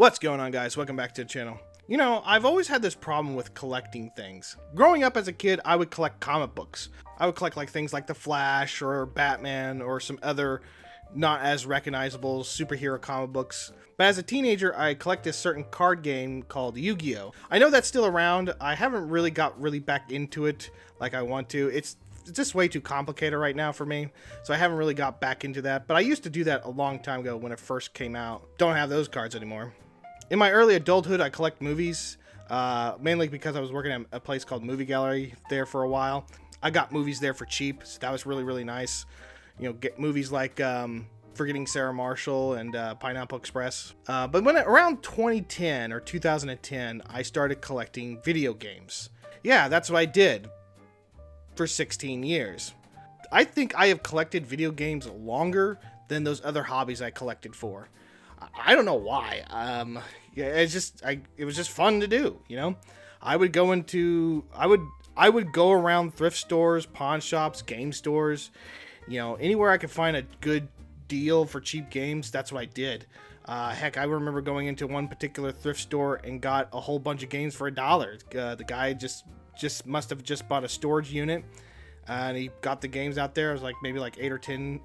What's going on, guys? Welcome back to the channel. You know, I've always had this problem with collecting things. Growing up as a kid, I would collect comic books. I would collect things like The Flash or Batman or some other not as recognizable superhero comic books. But as a teenager, I collected a certain card game called Yu-Gi-Oh! I know that's still around. I haven't really got back into it like I want to. It's just way too complicated right now for me, so I haven't really got back into that. But I used to do that a long time ago when it first came out. Don't have those cards anymore. In my early adulthood, I collect movies, mainly because I was working at a place called Movie Gallery there for a while. I got movies there for cheap, so that was really nice. You know, get movies like Forgetting Sarah Marshall and Pineapple Express. But around 2010 or 2010, I started collecting video games. Yeah, that's what I did for 16 years. I think I have collected video games longer than those other hobbies I collected for. I don't know why. Yeah, it was just fun to do, you know? I would go around thrift stores, pawn shops, game stores, you know, anywhere I could find a good deal for cheap games. That's what I did. Heck, I remember going into one particular thrift store and got a whole bunch of games for $1. The guy just must have just bought a storage unit, and he got the games out there. It was like maybe like 8 or 10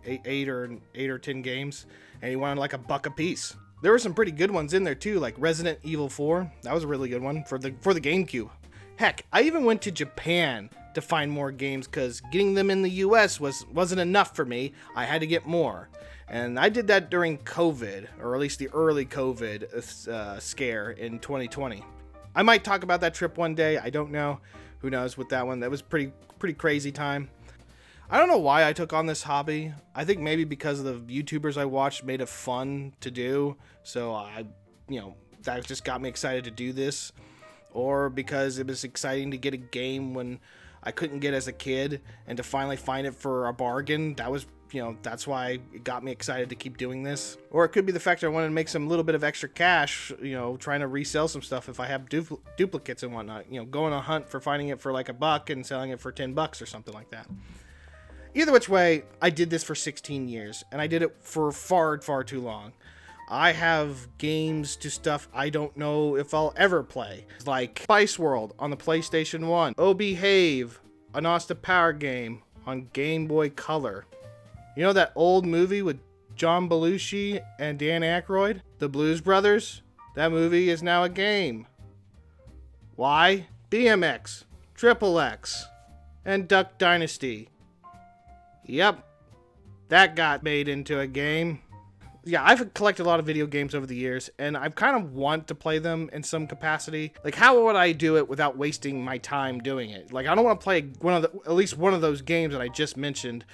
games, and he wanted like $1 a piece. There were some pretty good ones in there too, like Resident Evil 4. That was a really good one for the GameCube. Heck, I even went to Japan to find more games because getting them in the US wasn't enough for me. I had to get more. And I did that during COVID, or at least the early COVID scare in 2020. I might talk about that trip one day. I don't know. Who knows with that one. That was pretty crazy time. I don't know why I took on this hobby. I think maybe because of the YouTubers I watched made it fun to do. So that just got me excited to do this. Or because it was exciting to get a game when I couldn't get as a kid, and to finally find it for a bargain. That was, that's why it got me excited to keep doing this. Or it could be the fact that I wanted to make some little bit of extra cash, trying to resell some stuff if I have duplicates and whatnot. Going on a hunt for finding it for like $1 and selling it for $10 or something like that. Either which way, I did this for 16 years, and I did it for far too long. I have games to stuff I don't know if I'll ever play, like Spice World on the PlayStation 1, Oh Behave, an Austin Power game on Game Boy Color. You know that old movie with John Belushi and Dan Aykroyd, The Blues Brothers? That movie is now a game. Why? BMX, Triple X, and Duck Dynasty. Yep, that got made into a game. Yeah, I've collected a lot of video games over the years, and I kind of want to play them in some capacity. Like, how would I do it without wasting my time doing it? Like, I don't want to play at least one of those games that I just mentioned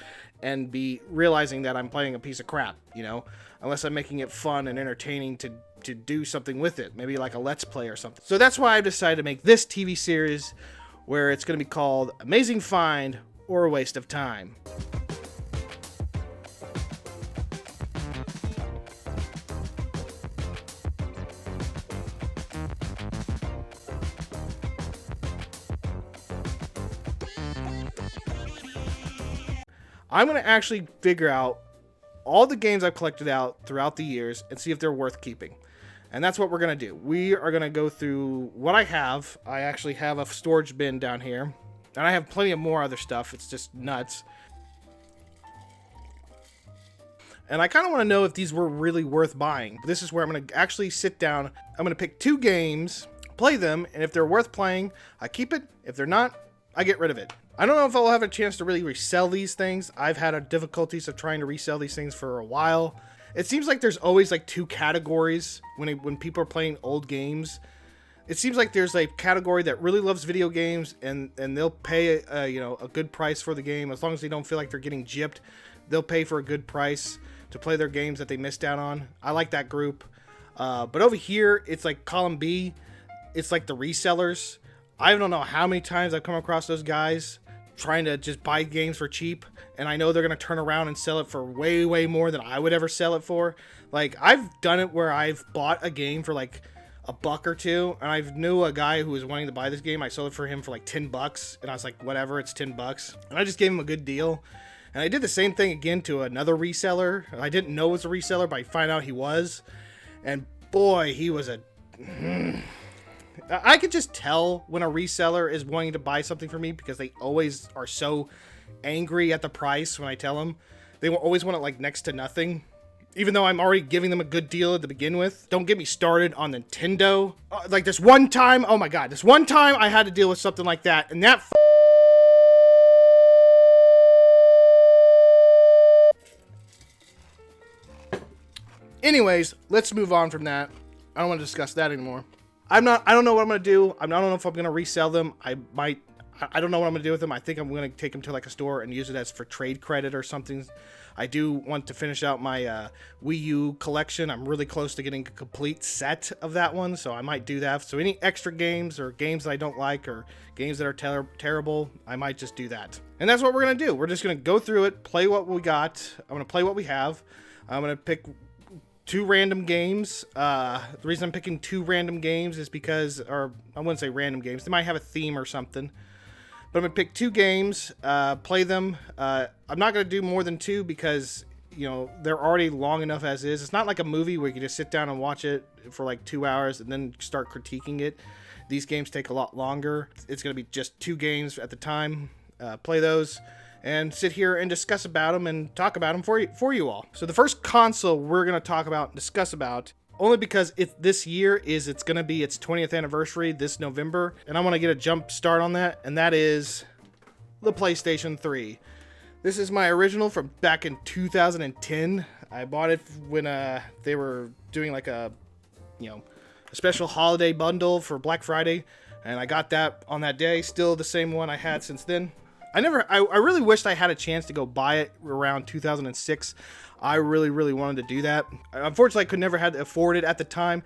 and be realizing that I'm playing a piece of crap, unless I'm making it fun and entertaining to do something with it, maybe like a Let's Play or something. So that's why I've decided to make this TV series where it's going to be called Amazing Find or a Waste of Time. I'm going to actually figure out all the games I've collected out throughout the years and see if they're worth keeping. And that's what we're going to do. We are going to go through what I have. I actually have a storage bin down here. And I have plenty of more other stuff. It's just nuts. And I kind of want to know if these were really worth buying. This is where I'm going to actually sit down. I'm going to pick 2 games, play them, and if they're worth playing, I keep it. If they're not, I get rid of it. I don't know if I'll have a chance to really resell these things. I've had difficulties of trying to resell these things for a while. It seems like there's always like 2 categories when people are playing old games. It seems like there's a category that really loves video games and they'll pay a good price for the game as long as they don't feel like they're getting gypped. They'll pay for a good price to play their games that they missed out on. I like that group. But over here, it's like column B. It's like the resellers. I don't know how many times I've come across those guys trying to just buy games for cheap, and I know they're going to turn around and sell it for way more than I would ever sell it for. Like, I've done it where I've bought a game for like $1 or $2, and I knew a guy who was wanting to buy this game. I sold it for him for like $10, and I was like, whatever, it's $10. And I just gave him a good deal. And I did the same thing again to another reseller. I didn't know it was a reseller, but I found out he was. And boy, he was a... I could just tell when a reseller is wanting to buy something for me because they always are so angry at the price when I tell them. They will always want it like next to nothing, even though I'm already giving them a good deal to begin with. Don't get me started on Nintendo. Like this one time, oh my god, this one time I had to deal with something like that, and that Anyways, let's move on from that. I don't want to discuss that anymore. I don't know what I'm going to do. I don't know if I'm going to resell them. I don't know what I'm going to do with them. I think I'm going to take them to like a store and use it as for trade credit or something. I do want to finish out my Wii U collection. I'm really close to getting a complete set of that one, so I might do that. So any extra games or games that I don't like or games that are terrible, I might just do that. And that's what we're going to do. We're just going to go through it, play what we got. I'm going to play what we have. I'm going to pick 2 random games. The reason I'm picking 2 random games is because, or I wouldn't say random games, they might have a theme or something. But I'm going to pick 2 games, play them. I'm not going to do more than 2 because, you know, they're already long enough as is. It's not like a movie where you can just sit down and watch it for like 2 hours and then start critiquing it. These games take a lot longer. It's going to be just 2 games at the time. Play those and sit here and discuss about them and talk about them for you all. So the first console we're going to talk about and discuss about, only because this year it's going to be its 20th anniversary this November, and I want to get a jump start on that, and that is the PlayStation 3. This is my original from back in 2010. I bought it when they were doing like a special holiday bundle for Black Friday, and I got that on that day. Still the same one I had since then. I really wished I had a chance to go buy it around 2006. I really wanted to do that. Unfortunately, I could never had to afford it at the time.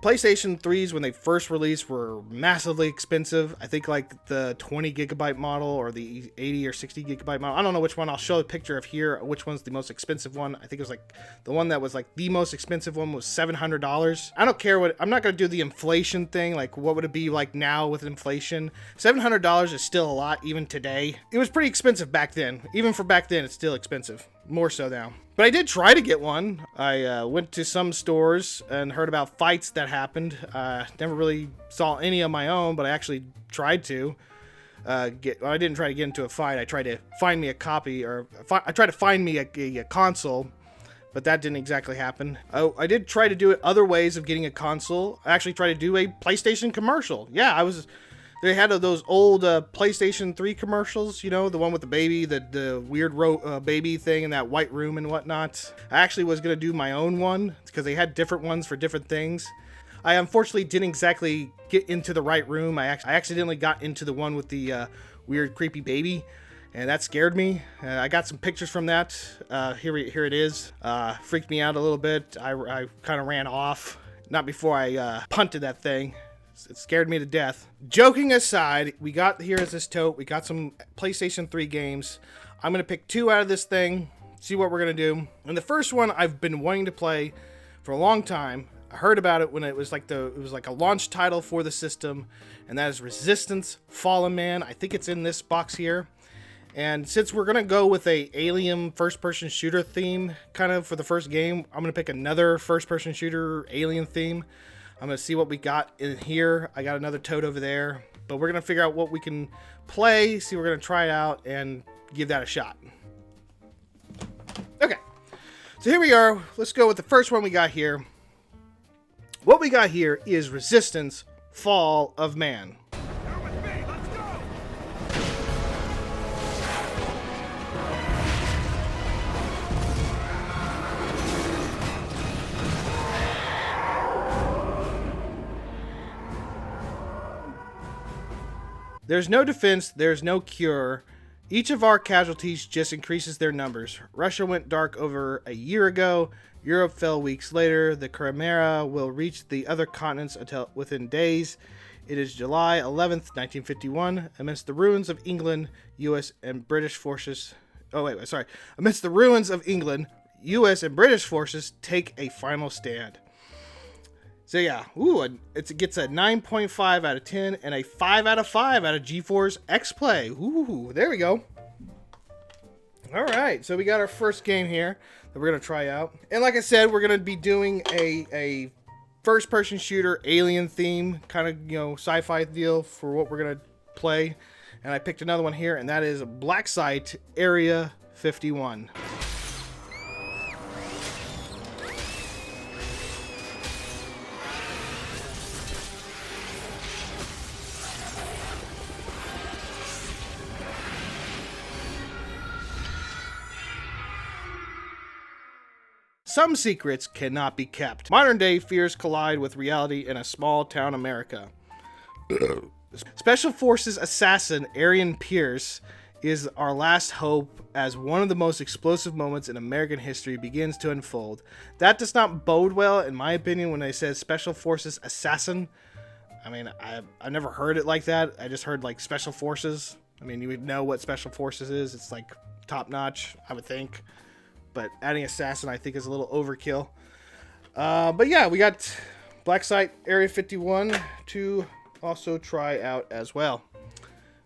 PlayStation 3s, when they first released, were massively expensive. I think like the 20 gigabyte model or the 80 or 60 gigabyte model. I don't know which one. I'll show a picture of here which one's the most expensive one. I think it was like the one that was like the most expensive one was $700. I don't care what, I'm not going to do the inflation thing. Like what would it be like now with inflation? $700 is still a lot even today. It was pretty expensive back then. Even for back then, it's still expensive. More so now. But I did try to get one. I went to some stores and heard about fights that happened. Never really saw any of my own, but I actually tried to I didn't try to get into a fight. I tried to find me a copy, or I tried to find me a console, but that didn't exactly happen. I did try to do it other ways of getting a console. I actually tried to do a PlayStation commercial. Yeah, they had those old PlayStation 3 commercials, you know, the one with the baby, the weird baby thing in that white room and whatnot. I actually was going to do my own one because they had different ones for different things. I unfortunately didn't exactly get into the right room. I accidentally got into the one with the weird creepy baby, and that scared me. I got some pictures from that. Here it is. Freaked me out a little bit. I kind of ran off. Not before I punted that thing. It scared me to death. Joking aside, we got here as this tote. We got some PlayStation 3 games. I'm going to pick 2 out of this thing, see what we're going to do. And the first one I've been wanting to play for a long time. I heard about it when it was like a launch title for the system, and that is Resistancefallofman. I think it's in this box here. And since we're going to go with a alien first-person shooter theme kind of for the first game, I'm going to pick another first-person shooter alien theme. I'm going to see what we got in here. I got another tote over there. But we're going to figure out what we can play. See, we're going to try it out and give that a shot. Okay. So here we are. Let's go with the first one we got here. What we got here is Resistance: Fall of Man. There's no defense, there's no cure. Each of our casualties just increases their numbers. Russia went dark over a year ago. Europe fell weeks later. The Chimera will reach the other continents until within days. It is July 11th, 1951. Amidst the ruins of England, U.S. and British forces... Amidst the ruins of England, U.S. and British forces take a final stand. So yeah, it gets a 9.5 out of 10 and a 5 out of 5 out of GeForce X-Play. Ooh, there we go. All right, so we got our first game here that we're going to try out. And like I said, we're going to be doing a first person shooter, alien theme, kind of, sci-fi deal for what we're going to play. And I picked another one here, and that is Blacksite Area 51. Some secrets cannot be kept. Modern day fears collide with reality in a small town America. Special Forces assassin Arian Pierce is our last hope as one of the most explosive moments in American history begins to unfold. That does not bode well, in my opinion, when they say Special Forces assassin. I mean, I've never heard it like that. I just heard like Special Forces. I mean, you would know what Special Forces is. It's like top notch, I would think. But adding assassin, I think, is a little overkill. But yeah, we got Blacksite Area 51 to also try out as well.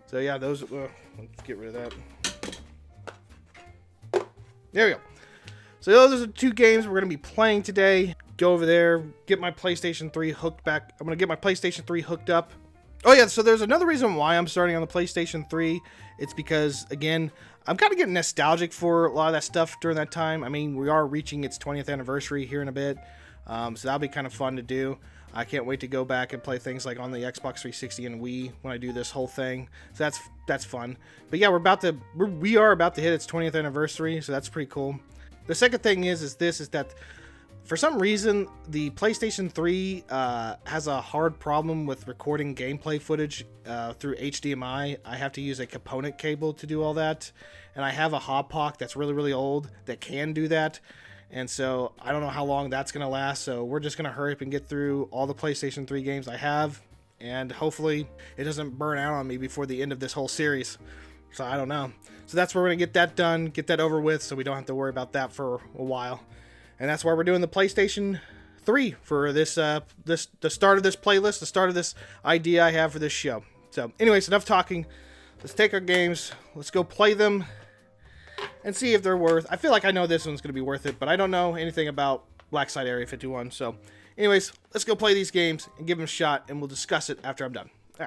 So yeah, those. Let's get rid of that. There we go. So those are the 2 games we're going to be playing today. Go over there, get my PlayStation 3 hooked back. I'm going to get my PlayStation 3 hooked up. Oh yeah, so there's another reason why I'm starting on the PlayStation 3. It's because, again, I'm kind of getting nostalgic for a lot of that stuff during that time. I mean, we are reaching its 20th anniversary here in a bit, so that'll be kind of fun to do. I can't wait to go back and play things like on the Xbox 360 and Wii when I do this whole thing. So that's fun. But yeah, we are about to hit its 20th anniversary, so that's pretty cool. The second thing is that for some reason, the PlayStation 3 has a hard problem with recording gameplay footage through HDMI. I have to use a component cable to do all that. And I have a Hotpock that's really, really old that can do that. And so I don't know how long that's going to last. So we're just going to hurry up and get through all the PlayStation 3 games I have. And hopefully it doesn't burn out on me before the end of this whole series. So I don't know. So that's where we're going to get that done, get that over with, so we don't have to worry about that for a while. And that's why we're doing the PlayStation 3 for this, the start of this playlist, the start of this idea I have for this show. So anyways, enough talking. Let's take our games. Let's go play them and see if they're worth. I feel like I know this one's going to be worth it, but I don't know anything about Blacksite Area 51. So anyways, let's go play these games and give them a shot, and we'll discuss it after I'm done. All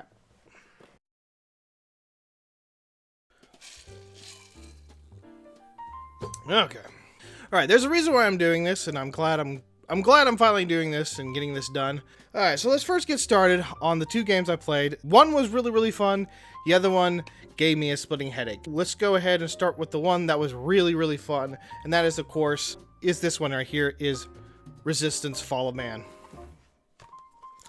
right. Okay. All right, there's a reason why I'm doing this, and I'm glad I'm finally doing this and getting this done. All right, so let's first get started on the 2 games I played. One was really, really fun. The other one gave me a splitting headache. Let's go ahead and start with the one that was really, really fun, and that is, of course, this one right here, is Resistance Fall of Man.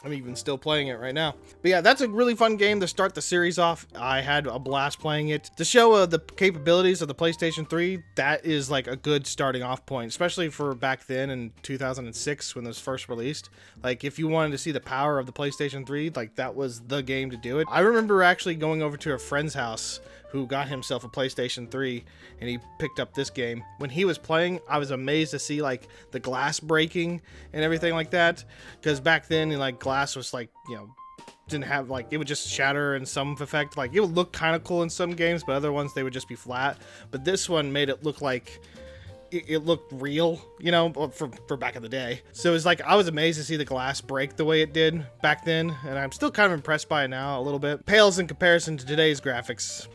I'm even still playing it right now. But yeah, that's a really fun game to start the series off. I had a blast playing it. To show the capabilities of the PlayStation 3, that is like a good starting off point, especially for back then in 2006 when it was first released. Like, if you wanted to see the power of the PlayStation 3, like, that was the game to do it. I remember actually going over to a friend's house who got himself a PlayStation 3, and he picked up this game. When he was playing, I was amazed to see like the glass breaking and everything like that, because back then, like, glass was like, didn't have, like, it would just shatter in some effect. Like, it would look kind of cool in some games, but other ones they would just be flat. But this one made it look like it looked real, for back in the day. So it's like, I was amazed to see the glass break the way it did back then, and I'm still kind of impressed by it now a little bit. Pales in comparison to today's graphics.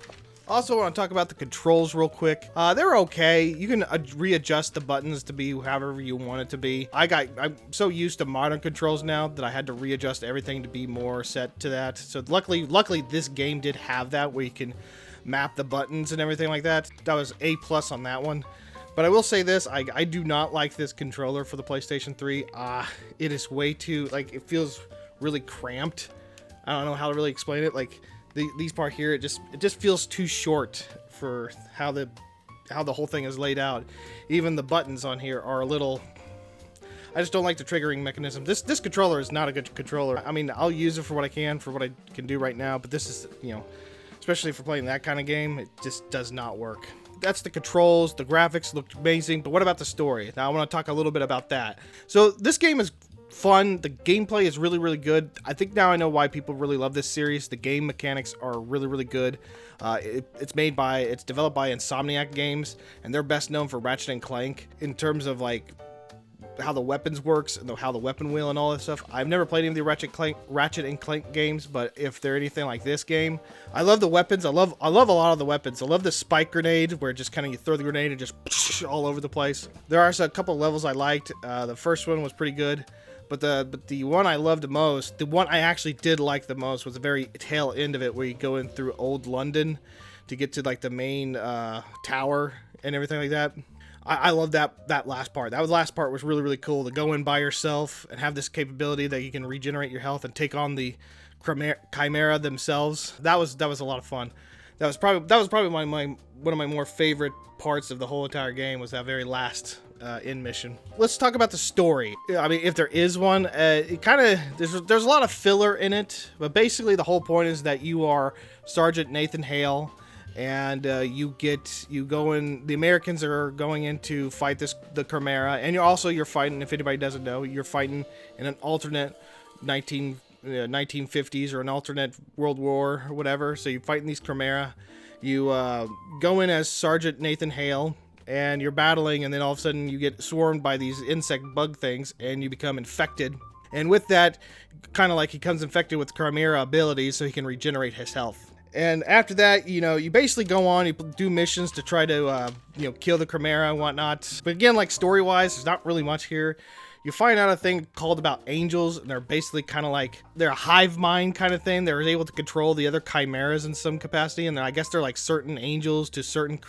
Also, I want to talk about the controls real quick. They're okay. You can readjust the buttons to be however you want it to be. I'm so used to modern controls now that I had to readjust everything to be more set to that. So luckily this game did have that, where you can map the buttons and everything like that. That was A+ on that one. But I will say this, I do not like this controller for the PlayStation 3. It is way too, like, it feels really cramped. I don't know how to really explain it. Like, these part here, it just feels too short for how the whole thing is laid out. Even the buttons on here are a little. I just don't like the triggering mechanism. This controller is not a good controller. I mean, I'll use it for what I can do right now, but this is, especially for playing that kind of game, it just does not work. That's the controls. The graphics looked amazing, but what about the story? Now I want to talk a little bit about that. So this game is fun. The gameplay is really, really good. I think now I know why people really love this series. The game mechanics are really, really good. It's developed by Insomniac Games, and they're best known for Ratchet and Clank in terms of, like, how the weapons works and how the weapon wheel and all that stuff. I've never played any of the Ratchet and Clank games, but if they're anything like this game, I love the weapons. I love a lot of the weapons. I love the spike grenade, where just kind of you throw the grenade and just all over the place. There are a couple levels I liked. The first one was pretty good, but the one I loved the most, the one I actually did like the most, was the very tail end of it, where you go in through old London to get to like the main tower and everything like that. I love that last part. That last part was really, really cool, to go in by yourself and have this capability that you can regenerate your health and take on the Chimera themselves. That was a lot of fun. That was probably one of my more favorite parts of the whole entire game, was that very last end mission. Let's talk about the story. I mean, if there is one, it kind of there's a lot of filler in it, but basically the whole point is that you are Sergeant Nathan Hale. And you go in. The Americans are going in to fight the Chimera, and you're fighting. If anybody doesn't know, you're fighting in an alternate 1950s or an alternate World War or whatever. So you're fighting these Chimera. You go in as Sergeant Nathan Hale, and you're battling, and then all of a sudden you get swarmed by these insect bug things, and you become infected. And with that, kind of like he comes infected with Chimera abilities, so he can regenerate his health. And after that, you basically go on, you do missions to try to, kill the Chimera and whatnot. But again, like story-wise, there's not really much here. You find out a thing called about angels, and they're basically kind of like, they're a hive mind kind of thing. They're able to control the other chimeras in some capacity, and I guess they're like certain angels to certain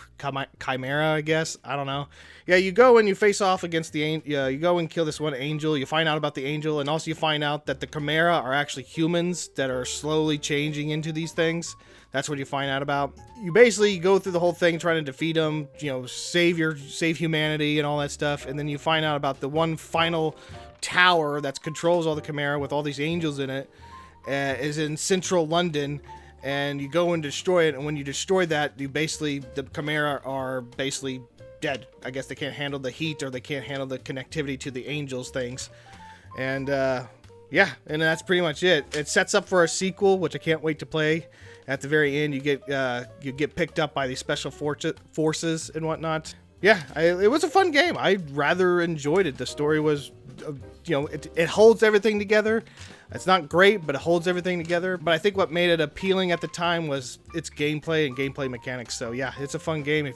chimera, I guess. I don't know. Yeah, you go and you face off against you go and kill this one angel. You find out about the angel, and also you find out that the chimera are actually humans that are slowly changing into these things. That's what you find out about. You basically go through the whole thing trying to defeat them, save humanity and all that stuff, and then you find out about the one final tower that controls all the Chimera with all these angels in it, is in central London, and you go and destroy it, and when you destroy that, the Chimera are basically dead. I guess they can't handle the heat, or they can't handle the connectivity to the angels things. And yeah, and that's pretty much it. It sets up for a sequel, which I can't wait to play. At the very end, you get picked up by these special forces and whatnot. Yeah, it was a fun game. I rather enjoyed it. The story was, it holds everything together. It's not great, but it holds everything together. But I think what made it appealing at the time was its gameplay and gameplay mechanics. So yeah, it's a fun game.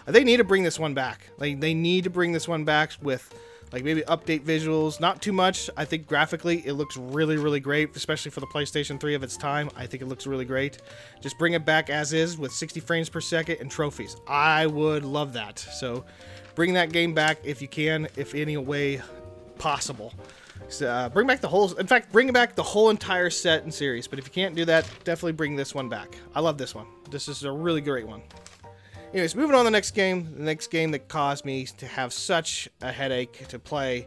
They need to bring this one back. They need to bring this one back with, like, maybe update visuals, not too much. I think graphically it looks really, really great, especially for the PlayStation 3 of its time. I think it looks really great. Just bring it back as is with 60 frames per second and trophies. I would love that. So bring that game back if you can, if any way possible. So, bring back bring back the whole entire set and series. But if you can't do that, definitely bring this one back. I love this one. This is a really great one. Anyways, moving on to the next game that caused me to have such a headache to play.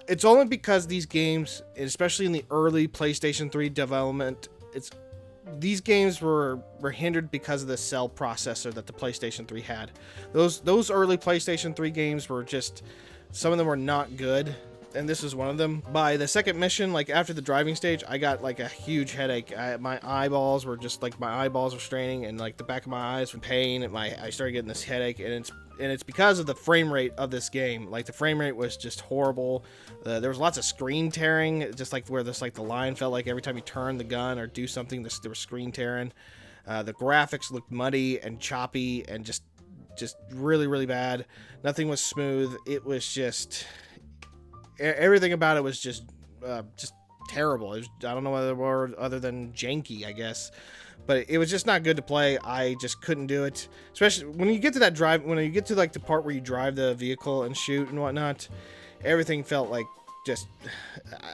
It's only because these games, especially in the early PlayStation 3 development, these games were hindered because of the cell processor that the PlayStation 3 had. Those early PlayStation 3 games were just, some of them were not good, and this is one of them. By the second mission, like after the driving stage, I got like a huge headache. My eyeballs were straining, and like the back of my eyes were pain, and I started getting this headache, and it's because of the frame rate of this game. Like the frame rate was just horrible. There was lots of screen tearing, just like where the line felt like every time you turned the gun or do something, there was screen tearing. The graphics looked muddy and choppy and just really, really bad. Nothing was smooth. It was just, everything about it was just terrible. I don't know whether word other than janky, I guess, but it was just not good to play. I just couldn't do it, especially when you get to that like the part where you drive the vehicle and shoot and whatnot. Everything felt like just,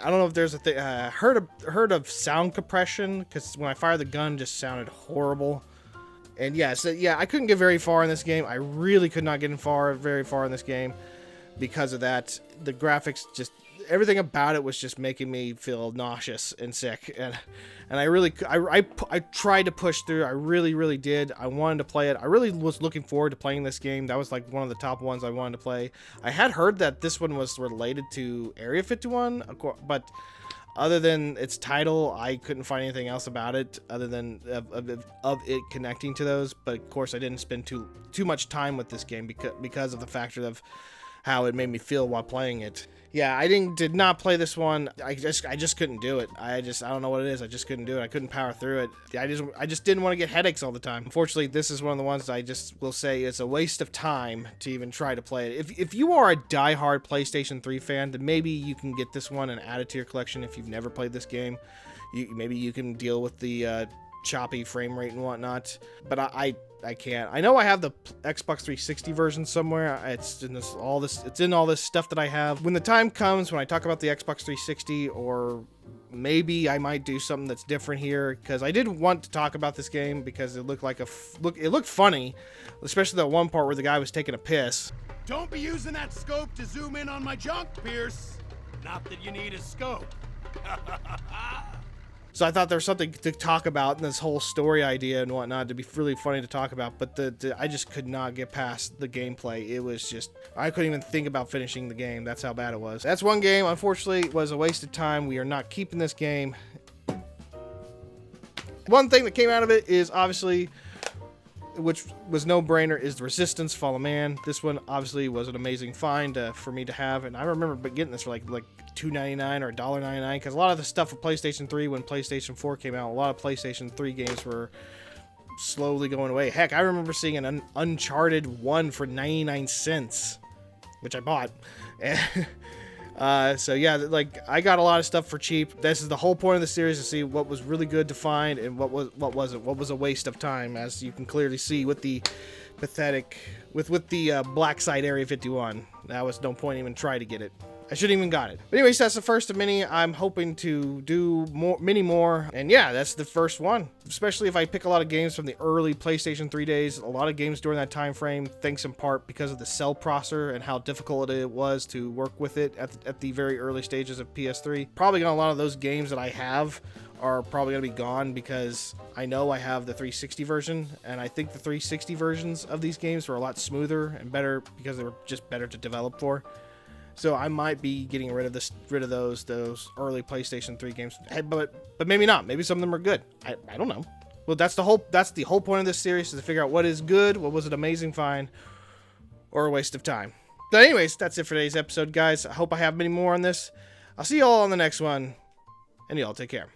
I don't know if there's a thing. Heard of sound compression, because when I fired the gun, just sounded horrible. And yeah, I couldn't get very far in this game. I really could not get very far in this game because of that. The graphics, just everything about it was just making me feel nauseous and sick. And I tried to push through. I really did. I wanted to play it. I really was looking forward to playing this game. That was like one of the top ones I wanted to play. I had heard that this one was related to Area 51, but other than its title, I couldn't find anything else about it other than of it connecting to those. But of course, I didn't spend too much time with this game because of the factor of how it made me feel while playing it. Yeah, I did not play this one. I just couldn't do it. I don't know what it is. I just couldn't do it. I couldn't power through it. I just didn't want to get headaches all the time. Unfortunately, this is one of the ones I just will say it's a waste of time to even try to play it. If you are a diehard PlayStation 3 fan, then maybe you can get this one and add it to your collection if you've never played this game. Maybe you can deal with the choppy frame rate and whatnot. But I can't. I know I have the Xbox 360 version somewhere. It's in all this stuff that I have. When the time comes when I talk about the Xbox 360, or maybe I might do something that's different here, because I did want to talk about this game because it looked like it looked funny, especially that one part where the guy was taking a piss. Don't be using that scope to zoom in on my junk, Pierce. Not that you need a scope. So I thought there was something to talk about in this whole story idea and whatnot to be really funny to talk about, but I just could not get past the gameplay. It was just, I couldn't even think about finishing the game. That's how bad it was. That's one game, unfortunately, was a waste of time. We are not keeping this game. One thing that came out of it is obviously, which was no-brainer, is the Resistance Fall of Man. This one obviously was an amazing find for me to have, and I remember getting this for like $2.99 or $1.99, because a lot of the stuff with PlayStation 3 when PlayStation 4 came out, a lot of PlayStation 3 games were slowly going away. Heck, I remember seeing an Uncharted 1 for 99 cents, which I bought. So yeah, like, I got a lot of stuff for cheap. This is the whole point of the series, to see what was really good to find and what was a waste of time, as you can clearly see with the pathetic with the Blacksite Area 51. That was no point even trying to get it. I shouldn't even got it. But anyways, that's the first of many. I'm hoping to do many more. And yeah, that's the first one. Especially if I pick a lot of games from the early PlayStation 3 days. A lot of games during that time frame, thanks in part because of the cell processor and how difficult it was to work with it at the very early stages of PS3. Probably a lot of those games that I have are probably going to be gone, because I know I have the 360 version, and I think the 360 versions of these games were a lot smoother and better because they were just better to develop for. So I might be getting rid of those early PlayStation 3 games, but maybe not. Maybe some of them are good. I don't know. Well, that's the whole point of this series, is to figure out what is good, what was an amazing find, or a waste of time. But anyways, that's it for today's episode, guys. I hope I have many more on this. I'll see you all on the next one, and y'all take care.